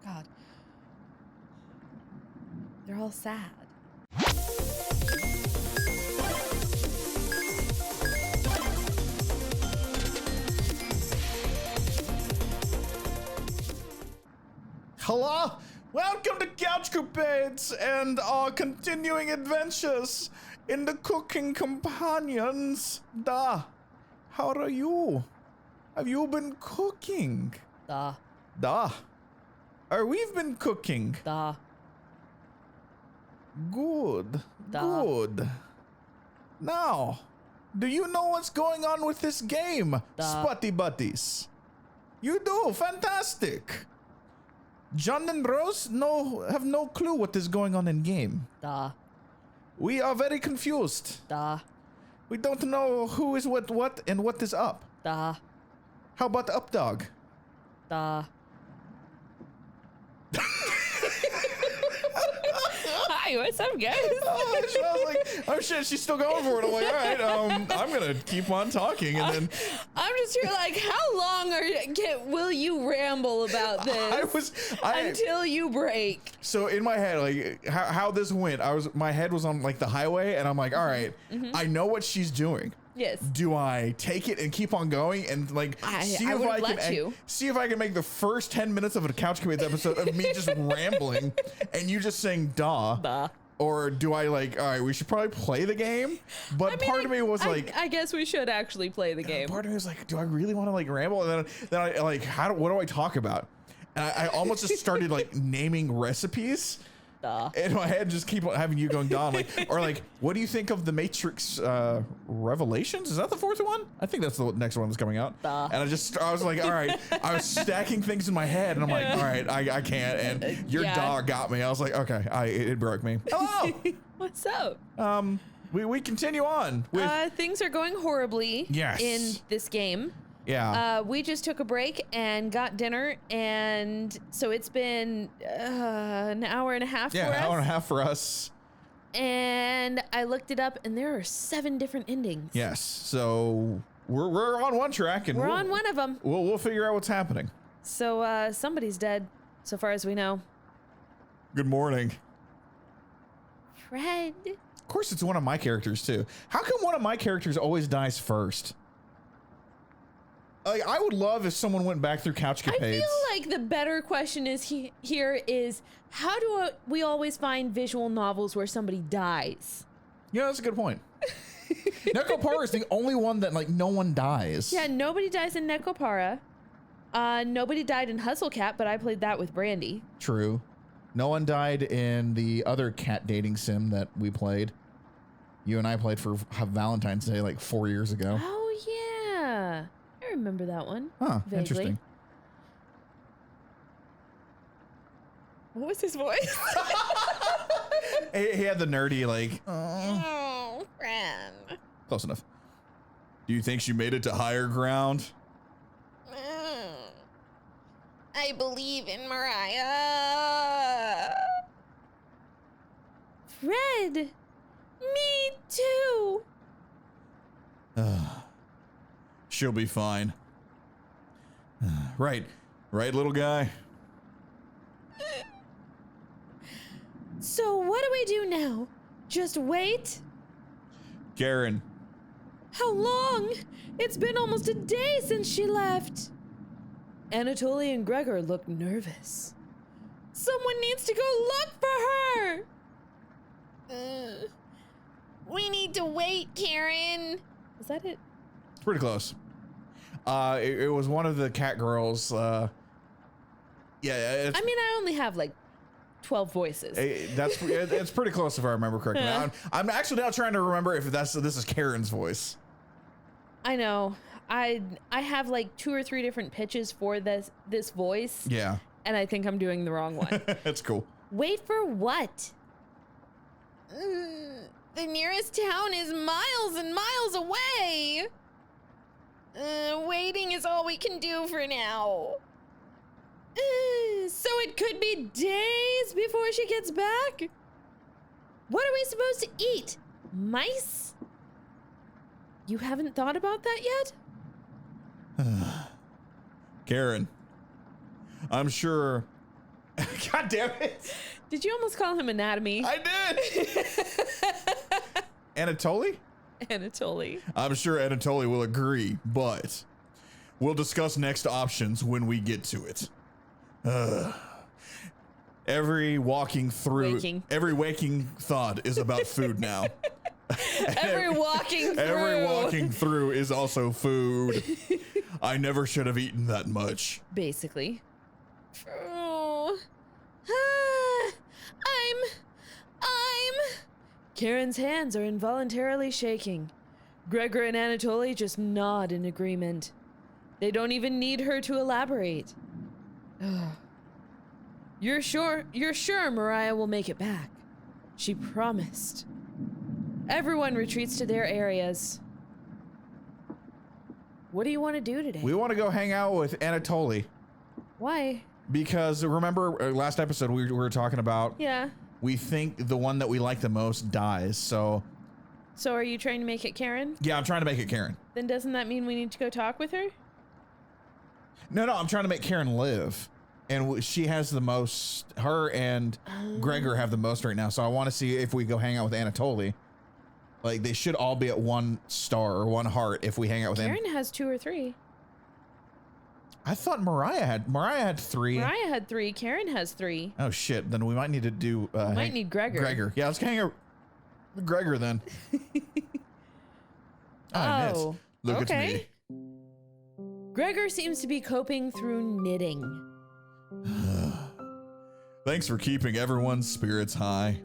God. They're all sad. Hello? Welcome to CouchCapades and our continuing adventures in the Cooking Companions. Da. How are you? Have you been cooking? Da. We've been cooking. Da. Good. Da. Good. Now, do you know what's going on with this game, Spotty Buddies? You do? Fantastic. John and Rose have no clue what is going on in game. Da. We are very confused. Da. We don't know who is what and what is up. Da. How about Up Dog? Da. Hi, what's up, guys? I was like, oh shit, she's still going for it. I'm like, all right, I'm gonna keep on talking, and then I'm just here like, how long will you ramble about this? Until you break. So in my head, like how this went, my head was on like the highway, and I'm like, all right, I know what she's doing. Yes. Do I take it and keep on going and like see if I can make the first 10 minutes of a CouchCapades episode of me just rambling and you just saying da? Or do I like, all right, we should probably play the game? But part of me was like, I guess we should actually play the game. Part of me was like, do I really want to like ramble? And then I like, what do I talk about? And I almost just started like naming recipes. In my head, just keep having you going down, like, or like, what do you think of the Matrix Revelations? Is that the fourth one? I think that's the next one that's coming out. And I was like, all right, I was stacking things in my head, and I'm like, all right, I can't. And your dog got me. I was like, okay, it broke me. Hello. What's up? We continue on with things are going horribly. Yes. In this game. Yeah. We just took a break and got dinner, and so it's been an hour and a half for us. Yeah, an hour and a half for us. And I looked it up, and there are 7 different endings. Yes, so we're on one track, and we're on one of them. We'll figure out what's happening. So somebody's dead, so far as we know. Good morning. Fred. Of course, it's one of my characters too. How come one of my characters always dies first? I would love if someone went back through CouchCapades. I feel like the better question is here is how do we always find visual novels where somebody dies? Yeah, that's a good point. Necopara is the only one that like no one dies. Yeah, nobody dies in Necopara. Nobody died in Hustlecat, but I played that with Brandy. True. No one died in the other cat dating sim that we played. You and I played for Valentine's Day like 4 years ago. Oh yeah. I remember that one. Huh, vaguely. Interesting. What was his voice? He had the nerdy like, oh, friend. Close enough. Do you think she made it to higher ground? I believe in Mariah. Fred, me too. She'll be fine. Right, little guy. So what do we do now? Just wait? Karen. How long? It's been almost a day since she left. Anatoly and Gregor look nervous. Someone needs to go look for her. We need to wait, Karen. Is that it? It's pretty close. It was one of the cat girls. Yeah. I mean, I only have like 12 voices. It's pretty close if I remember correctly. I'm actually now trying to remember if this is Karen's voice. I know. I have like 2 or 3 different pitches for this voice. Yeah. And I think I'm doing the wrong one. That's cool. Wait for what? The nearest town is miles and miles away. Waiting is all we can do for now. So it could be days before she gets back? What are we supposed to eat? Mice? You haven't thought about that yet? Karen, I'm sure God damn it. Did you almost call him Anatomy? I did. Anatoly? Anatoly. I'm sure Anatoly will agree, but we'll discuss next options when we get to it. Every waking thought is about food now. Every walking through is also food. I never should have eaten that much. Basically. Oh. I'm. Karen's hands are involuntarily shaking. Gregor and Anatoly just nod in agreement. They don't even need her to elaborate. You're sure Mariah will make it back? She promised. Everyone retreats to their areas. What do you want to do today? We want to go hang out with Anatoly. Why? Because remember last episode we were talking about, yeah, we think the one that we like the most dies. So are you trying to make it Karen? Yeah, I'm trying to make it Karen. Then doesn't that mean we need to go talk with her? No, I'm trying to make Karen live. And she has the most, her and Gregor have the most right now. So I want to see if we go hang out with Anatoly. Like, they should all be at 1 star or 1 heart if we hang out with Karen has 2 or 3. I thought Mariah had 3. Mariah had 3. Karen has 3. Oh shit, then we might need to do might need Gregor. Yeah, let's hang out with Gregor then. Oh, look okay. at me. Gregor seems to be coping through knitting. Thanks for keeping everyone's spirits high.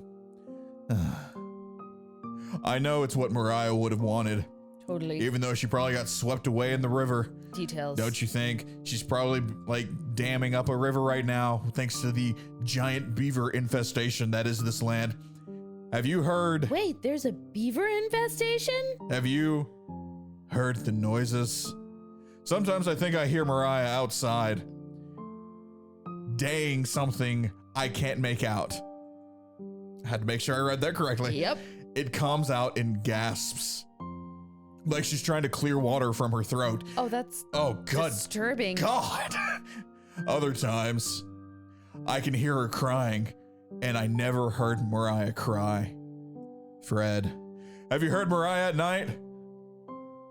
I know it's what Mariah would have wanted. Totally. Even though she probably got swept away in the river. Details. Don't you think? She's probably like damming up a river right now thanks to the giant beaver infestation that is this land. Have you heard? Wait, there's a beaver infestation? Have you heard the noises? Sometimes I think I hear Mariah outside daying something I can't make out. I had to make sure I read that correctly. Yep. It comes out in gasps. Like she's trying to clear water from her throat. Oh, that's God. disturbing. God. Other times, I can hear her crying, and I never heard Mariah cry. Fred, have you heard Mariah at night?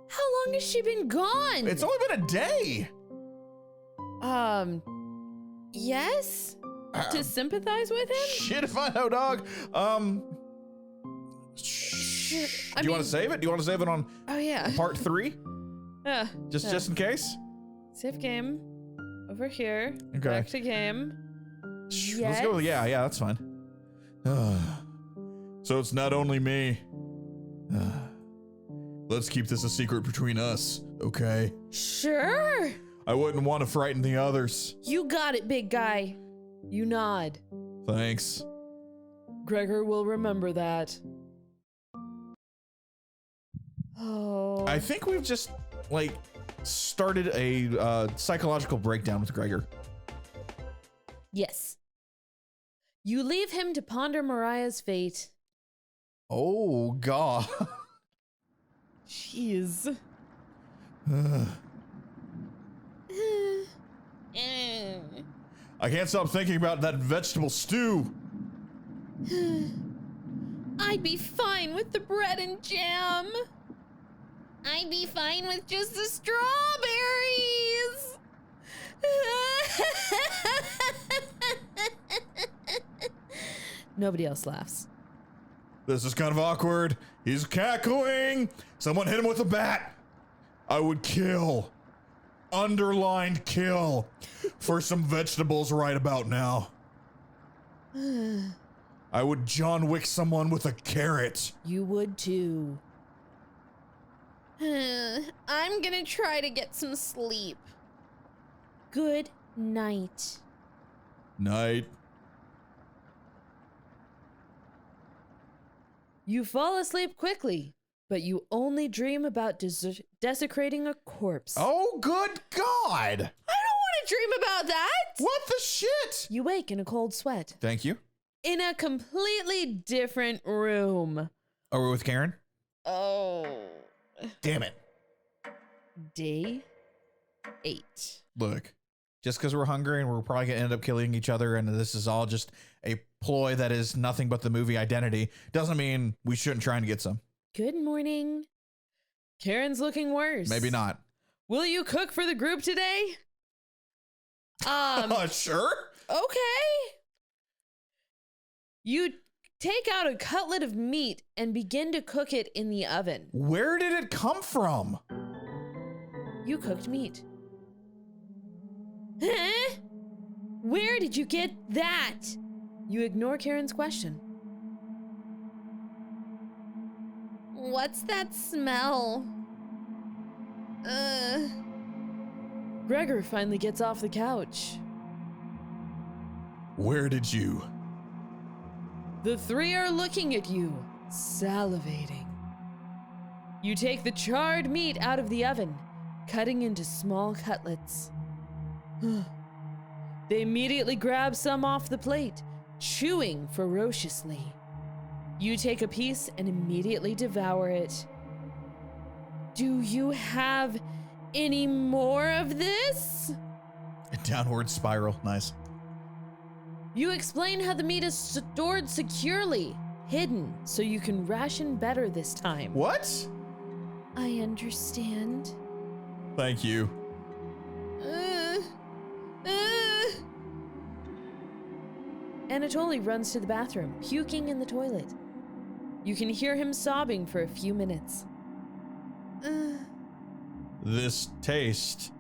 How long has she been gone? It's only been a day. Yes? To sympathize with him? Shit if I know, dog. Do you want to save it? Do you want to save it on part 3? Just in case? Save game. Over here. Okay. Back to game. Yes. Let's go with, yeah, that's fine. So it's not only me. Let's keep this a secret between us, okay? Sure. I wouldn't want to frighten the others. You got it, big guy. You nod. Thanks. Gregor will remember that. Oh. I think we've just, like, started a psychological breakdown with Gregor. Yes. You leave him to ponder Mariah's fate. Oh, God. Jeez. I can't stop thinking about that vegetable stew. I'd be fine with the bread and jam. I'd be fine with just the strawberries. Nobody else laughs. This is kind of awkward. He's cackling. Someone hit him with a bat. I would kill. Underlined kill for some vegetables right about now. I would John Wick someone with a carrot. You would too. I'm gonna try to get some sleep. Good night. Night. You fall asleep quickly, but you only dream about desecrating a corpse. Oh, good God. I don't want to dream about that. What the shit? You wake in a cold sweat. Thank you. In a completely different room. Are we with Karen? Oh. Damn it. Day 8. Look, just because we're hungry and we're probably going to end up killing each other and this is all just a ploy that is nothing but the movie Identity, doesn't mean we shouldn't try and get some. Good morning. Karen's looking worse. Maybe not. Will you cook for the group today? Sure. Okay. You take out a cutlet of meat and begin to cook it in the oven. Where did it come from? You cooked meat. Huh? Where did you get that? You ignore Karen's question. What's that smell? Gregor finally gets off the couch. Where did you? The three are looking at you, salivating. You take the charred meat out of the oven, cutting into small cutlets. They immediately grab some off the plate, chewing ferociously. You take a piece and immediately devour it. Do you have any more of this? A downward spiral. Nice. You explain how the meat is stored securely, hidden, so you can ration better this time. What? I understand. Thank you. Anatoly runs to the bathroom, puking in the toilet. You can hear him sobbing for a few minutes. This taste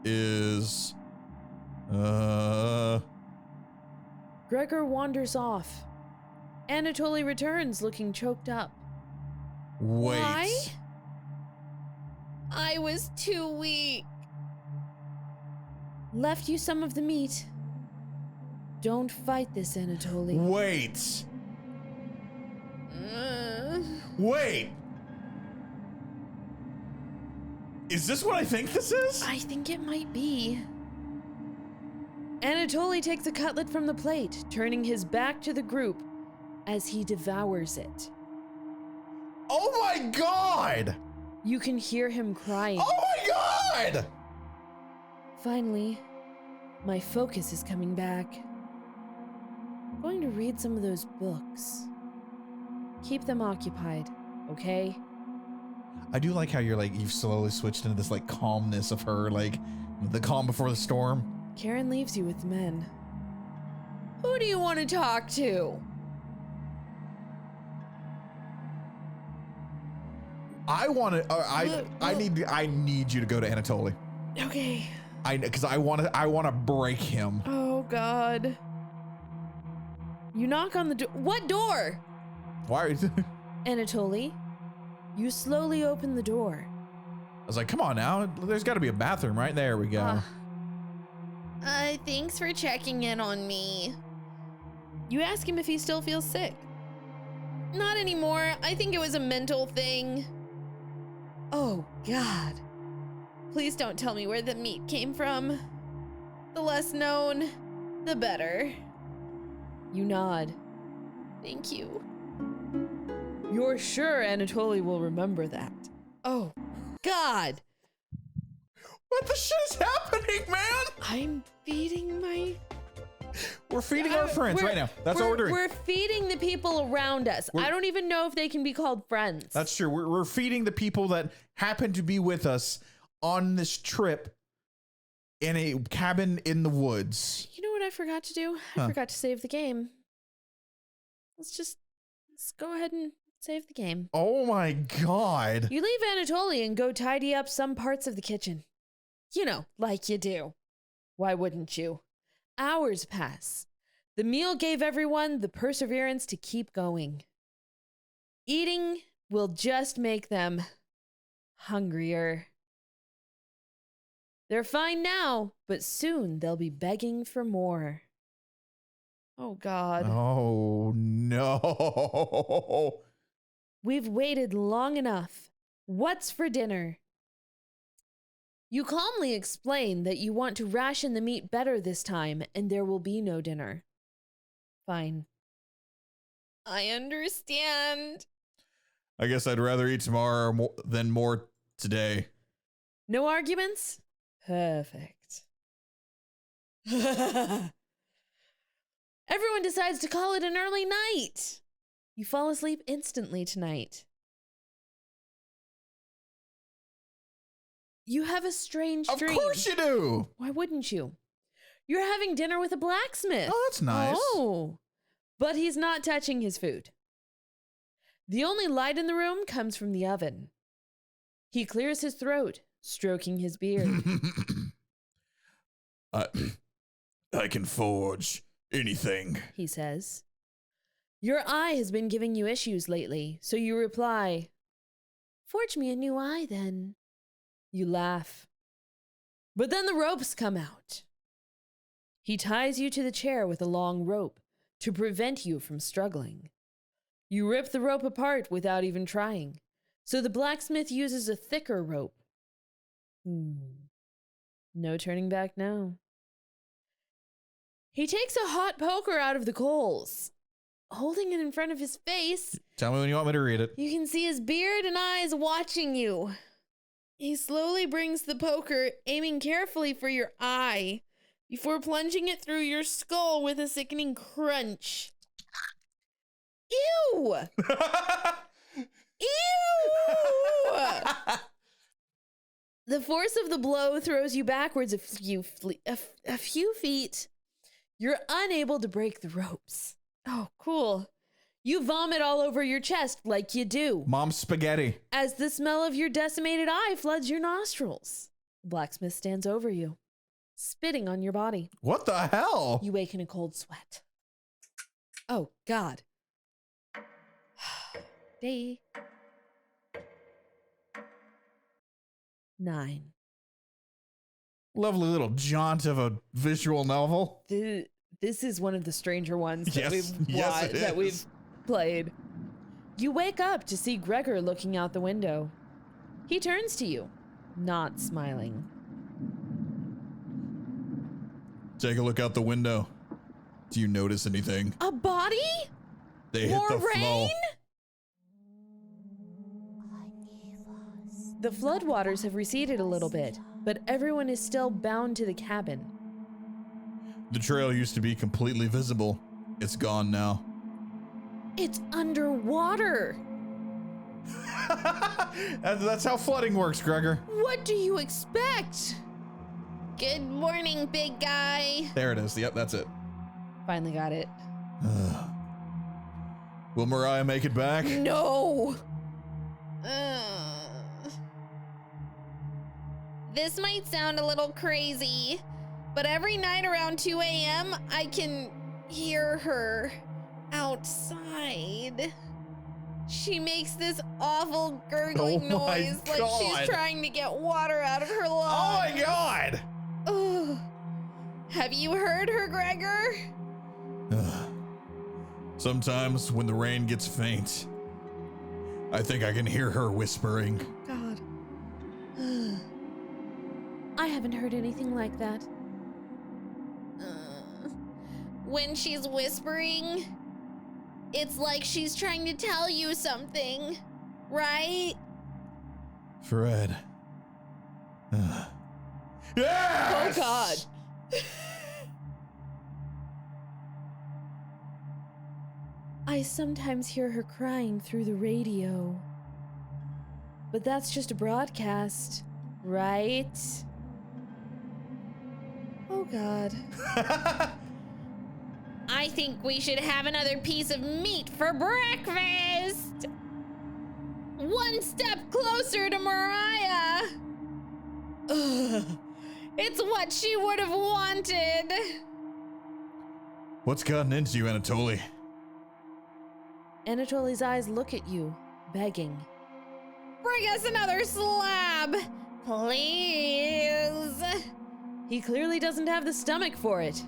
is... Gregor wanders off. Anatoly returns looking choked up. Wait. Why? I was too weak. Left you some of the meat. Don't fight this, Anatoly. Wait. Wait. Is this what I think this is? I think it might be. Anatoly takes a cutlet from the plate, turning his back to the group as he devours it. Oh my God! You can hear him crying. Oh my God! Finally, my focus is coming back. I'm going to read some of those books. Keep them occupied, okay? I do like how you've slowly switched into this calmness of her, the calm before the storm. Karen leaves you with the men. Who do you want to talk to? I want to. I need you to go to Anatoly. Okay. Because I want to break him. Oh God. You knock on the door. What door? Why are you? Anatoly, you slowly open the door. I was like, come on now. There's got to be a bathroom right there. We go. Thanks for checking in on me. You ask him if he still feels sick. Not anymore. I think it was a mental thing. Oh, God. Please don't tell me where the meat came from. The less known, the better. You nod. Thank you. You're sure Anatoly will remember that? Oh, God. What the shit is happening, man? I'm feeding my... We're feeding our friends right now. That's all we're doing. We're feeding the people around us. I don't even know if they can be called friends. That's true. We're feeding the people that happen to be with us on this trip in a cabin in the woods. You know what I forgot to do? I forgot to save the game. Let's go ahead and save the game. Oh my God. You leave Anatoly and go tidy up some parts of the kitchen. You know, like you do. Why wouldn't you? Hours pass. The meal gave everyone the perseverance to keep going. Eating will just make them hungrier. They're fine now, but soon they'll be begging for more. Oh, God. Oh, no. We've waited long enough. What's for dinner? You calmly explain that you want to ration the meat better this time, and there will be no dinner. Fine. I understand. I guess I'd rather eat tomorrow than more today. No arguments? Perfect. Everyone decides to call it an early night. You fall asleep instantly tonight. You have a strange dream. Of course you do. Why wouldn't you? You're having dinner with a blacksmith. Oh, that's nice. Oh, but he's not touching his food. The only light in the room comes from the oven. He clears his throat, stroking his beard. I can forge anything, he says. Your eye has been giving you issues lately, so you reply, forge me a new eye then. You laugh. But then the ropes come out. He ties you to the chair with a long rope to prevent you from struggling. You rip the rope apart without even trying, so the blacksmith uses a thicker rope. No turning back now. He takes a hot poker out of the coals. Holding it in front of his face, tell me when you want me to read it. you can see his beard and eyes watching you. He slowly brings the poker, aiming carefully for your eye, before plunging it through your skull with a sickening crunch. Ew! Ew! The force of the blow throws you backwards a few feet. You're unable to break the ropes. Oh, cool. You vomit all over your chest like you do. Mom's spaghetti. As the smell of your decimated eye floods your nostrils. The blacksmith stands over you, spitting on your body. What the hell? You wake in a cold sweat. Oh, God. Day 9. Lovely little jaunt of a visual novel. This is one of the stranger ones that Yes, it we've is. played. You wake up to see Gregor looking out the window. He turns to you, not smiling. Take a look out the window. Do you notice anything? A body? They More hit the rain? flow. The floodwaters have receded a little bit, but everyone is still bound to the cabin. The trail used to be completely visible. It's gone now. It's underwater. That's how flooding works, Gregor. What do you expect? Good morning, big guy. There it is. Yep, that's it. Finally got it. Will Mariah make it back? No. This might sound a little crazy, but every night around 2 a.m., I can hear her outside. She makes this awful gurgling noise like she's trying to get water out of her lungs. Oh my God! Ugh. Have you heard her, Gregor? Sometimes when the rain gets faint, I think I can hear her whispering. God. I haven't heard anything like that. When she's whispering, it's like she's trying to tell you something, right? Fred. Yes! Oh, God. I sometimes hear her crying through the radio. But that's just a broadcast, right? Oh, God. I think we should have another piece of meat for breakfast. One step closer to Mariah. Ugh. It's what she would have wanted. What's gotten into you, Anatoly? Anatoly's eyes look at you, begging. Bring us another slab, please. He clearly doesn't have the stomach for it.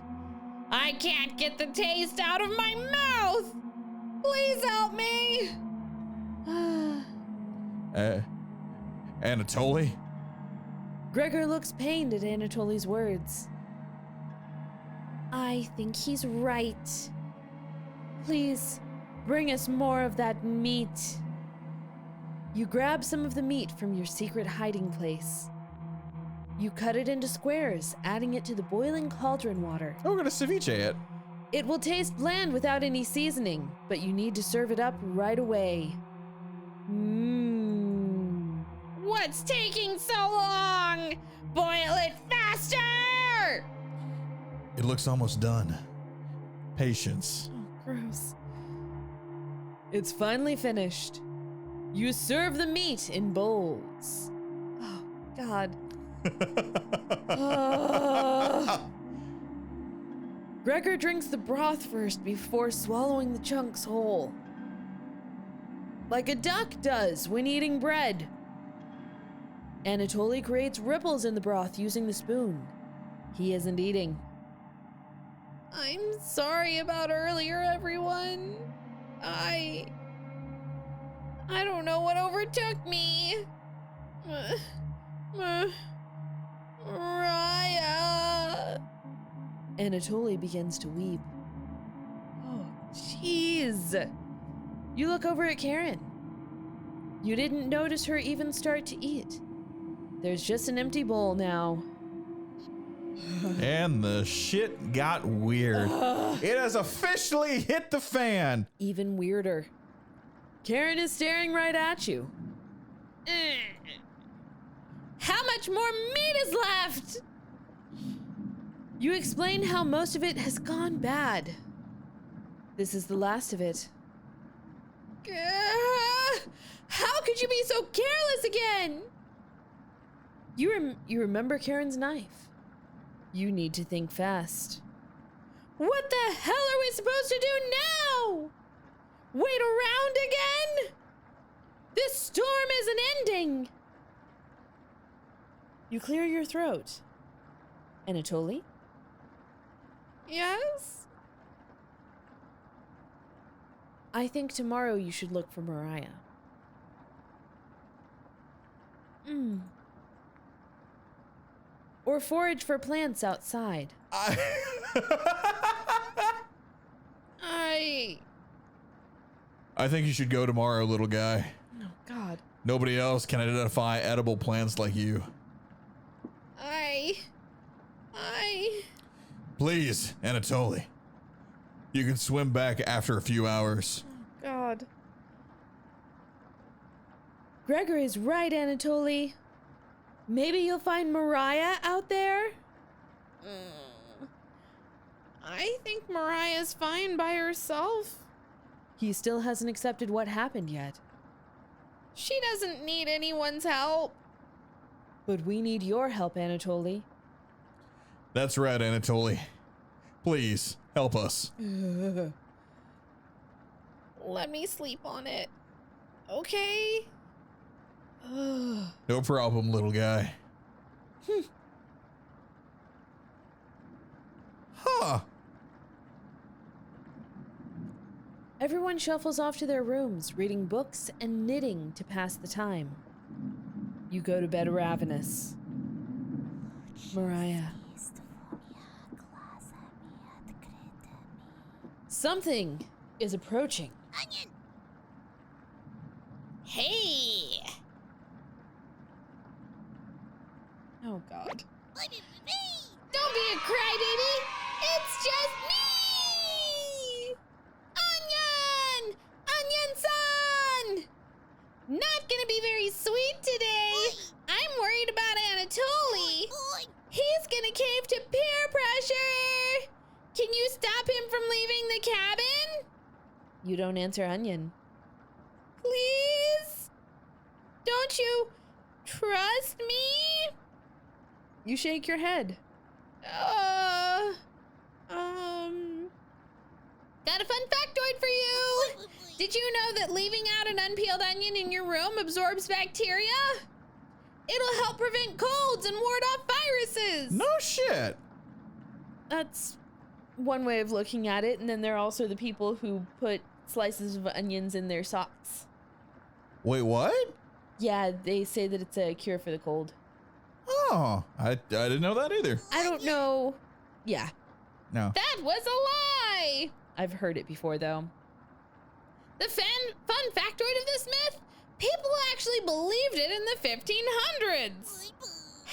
I can't get the taste out of my mouth. Please help me. Anatoly? Gregor looks pained at Anatoly's words. I think he's right. Please, bring us more of that meat. You grab some of the meat from your secret hiding place. You cut it into squares, adding it to the boiling cauldron water. Oh, we're gonna ceviche it. It will taste bland without any seasoning, but you need to serve it up right away. Mmm. What's taking so long? Boil it faster! It looks almost done. Patience. Oh, gross. It's finally finished. You serve the meat in bowls. Oh, God. Gregor drinks the broth first before swallowing the chunks whole. Like a duck does when eating bread. Anatoly creates ripples in the broth using the spoon. He isn't eating. I'm sorry about earlier, everyone. I don't know what overtook me. Mariah. Anatoly begins to weep. Oh, jeez. You look over at Karen. You didn't notice her even start to eat. There's just an empty bowl now. And the shit got weird. It has officially hit the fan. Even weirder. Karen is staring right at you. How much more meat is left? You explain how most of it has gone bad. This is the last of it. How could you be so careless again? You remember Karen's knife. You need to think fast. What the hell are we supposed to do now? Wait around again? This storm isn't ending. You clear your throat. Anatoly? Yes? I think tomorrow you should look for Mariah. Or forage for plants outside. I think you should go tomorrow, little guy. Oh, God. Nobody else can identify edible plants like you. Please, Anatoly. You can swim back after a few hours. God. Gregor is right, Anatoly. Maybe you'll find Mariah out there? I think Mariah's fine by herself. He still hasn't accepted what happened yet. She doesn't need anyone's help. But we need your help, Anatoly. That's right, Anatoly. Please, help us. Let me sleep on it. Okay? No problem, little guy. Huh. Everyone shuffles off to their rooms, reading books and knitting to pass the time. You go to bed ravenous. Mariah. Something is approaching. Onion! Hey! Oh, God. Don't be a crybaby! It's just me! Onion! Onion-san! Not gonna be very sweet today. I'm worried about Anatoly. He's gonna cave to peer pressure. Can you stop him from leaving the cabin? You don't answer Onion. Please? Don't you trust me? You shake your head. Got a fun factoid for you. Did you know that leaving out an unpeeled onion in your room absorbs bacteria? It'll help prevent colds and ward off viruses. No shit. That's one way of looking at it, and then there are also the people who put slices of onions in their socks. Wait, what? Yeah, they say that it's a cure for the cold. Oh, I didn't know that either. I don't know. Yeah, No. That was a lie. I've heard it before, though. The fun factoid of this myth, people actually believed it in the 1500s.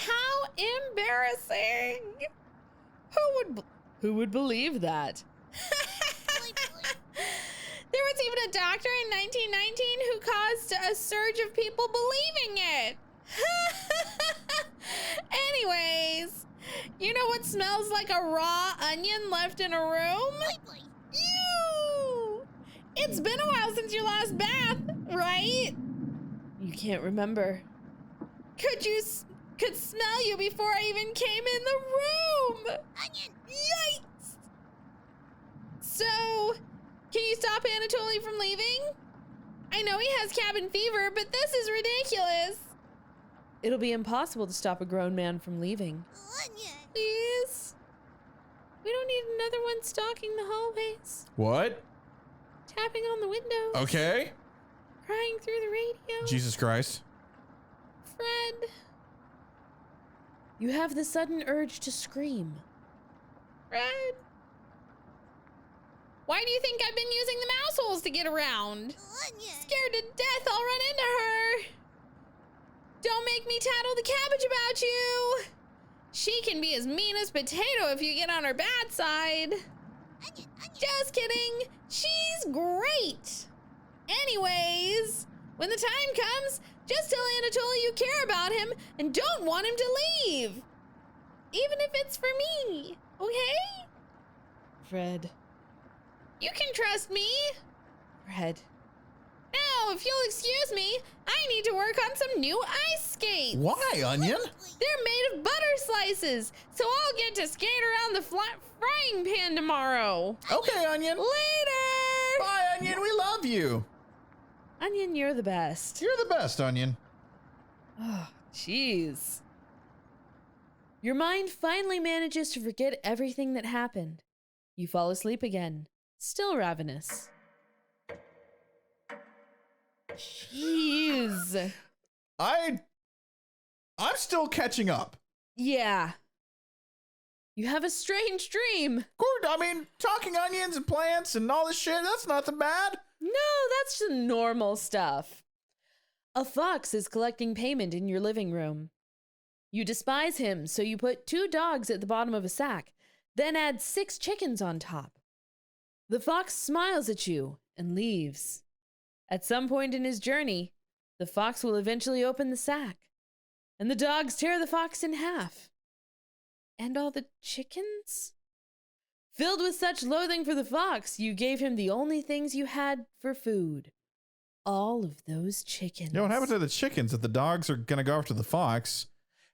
How embarrassing! Who would believe that? There was even a doctor in 1919 who caused a surge of people believing it. Anyways, you know what smells like a raw onion left in a room? Ew! It's been a while since your last bath, right? You can't remember. Could smell you before I even came in the room. Onion! Yikes! So, can you stop Anatoly from leaving? I know he has cabin fever, but this is ridiculous. It'll be impossible to stop a grown man from leaving. Onion! Please? We don't need another one stalking the hallways. What? Tapping on the windows. Okay. Crying through the radio. Jesus Christ. Fred. You have the sudden urge to scream. Fred. Why do you think I've been using the mouse holes to get around? Scared to death I'll run into her. Don't make me tattle the cabbage about you. She can be as mean as potato if you get on her bad side. Just kidding. She's great. Anyways, when the time comes, just tell Anatoly you care about him and don't want him to leave. Even if it's for me, okay? Fred. You can trust me. Fred. Now, if you'll excuse me, I need to work on some new ice skates. Why, Onion? They're made of butter slices, so I'll get to skate around the frying pan tomorrow. Okay, Onion. Later! Bye, Onion. We love you. Onion, you're the best. You're the best, Onion. Oh, jeez. Your mind finally manages to forget everything that happened. You fall asleep again, still ravenous. Jeez. I'm still catching up. Yeah. You have a strange dream. I mean, talking onions and plants and all this shit, that's nothing bad. No, that's just normal stuff. A fox is collecting payment in your living room. You despise him, so you put 2 dogs at the bottom of a sack, then add 6 chickens on top. The fox smiles at you and leaves. At some point in his journey, the fox will eventually open the sack, and the dogs tear the fox in half. And all the chickens? Filled with such loathing for the fox, you gave him the only things you had for food. All of those chickens. Yeah, what happened to the chickens if the dogs are going to go after the fox?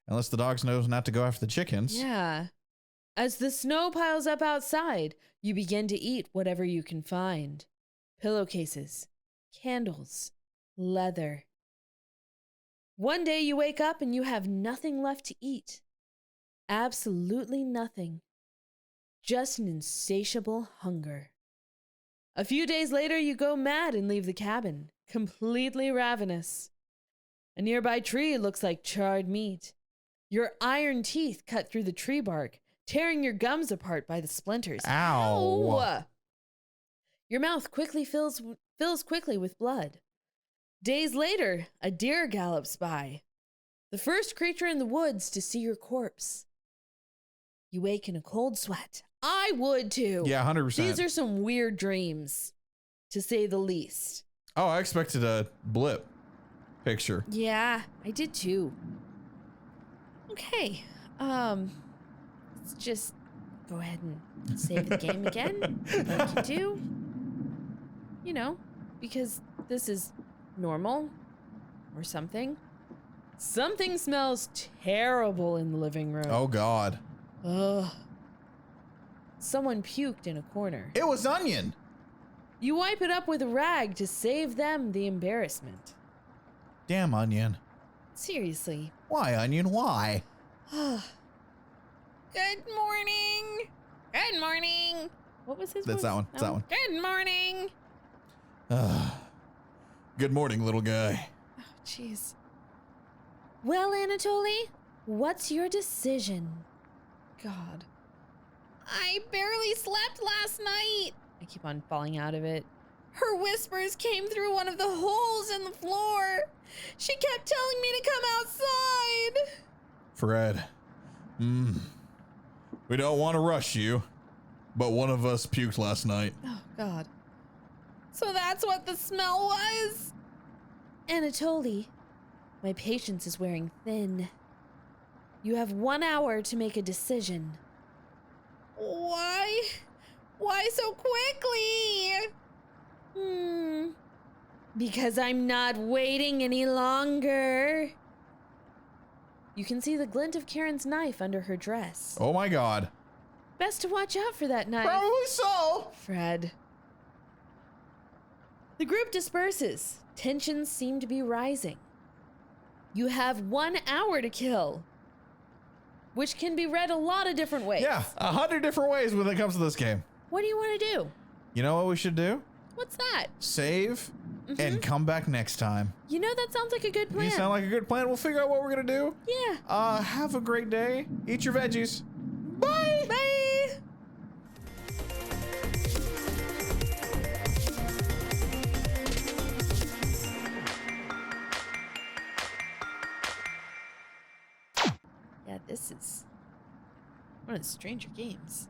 Unless the dogs knows not to go after the chickens. Yeah. As the snow piles up outside, you begin to eat whatever you can find. Pillowcases, candles, leather. One day you wake up and you have nothing left to eat. Absolutely nothing. Just an insatiable hunger. A few days later, you go mad and leave the cabin, completely ravenous. A nearby tree looks like charred meat. Your iron teeth cut through the tree bark, tearing your gums apart by the splinters. Ow! Ow! Your mouth quickly fills quickly with blood. Days later, a deer gallops by, the first creature in the woods to see your corpse. You wake in a cold sweat. I would too. Yeah, 100%. These are some weird dreams, to say the least. Oh, I expected a blip picture. Yeah, I did too. Okay, let's just go ahead and save the game again, like you do. You know, because this is normal or something. Something smells terrible in the living room. Oh, God. Ugh. Someone puked in a corner. It was Onion. You wipe it up with a rag to save them the embarrassment. Damn, Onion. Seriously. Why, Onion? Why? Good morning. Good morning. What was his That's voice? that one. That's that one. Good morning. Good morning, little guy. Oh, jeez. Well, Anatoly, what's your decision? God. I barely slept last night. I keep on falling out of it. Her whispers came through one of the holes in the floor. She kept telling me to come outside. Fred. We don't want to rush you, but one of us puked last night. Oh, God. So that's what the smell was? Anatoly, my patience is wearing thin. You have 1 hour to make a decision. Why? Why so quickly? Because I'm not waiting any longer. You can see the glint of Karen's knife under her dress. Oh my God. Best to watch out for that knife. Probably so. Fred. The group disperses. Tensions seem to be rising. You have 1 hour to kill, which can be read a lot of different ways. Yeah, 100 different ways when it comes to this game. What do you want to do? You know what we should do? What's that? Save and come back next time. You know, that sounds like a good plan. You sound like a good plan. We'll figure out what we're gonna do. Yeah. Have a great day. Eat your veggies. Bye. Bye. Yeah, this is one of the stranger games.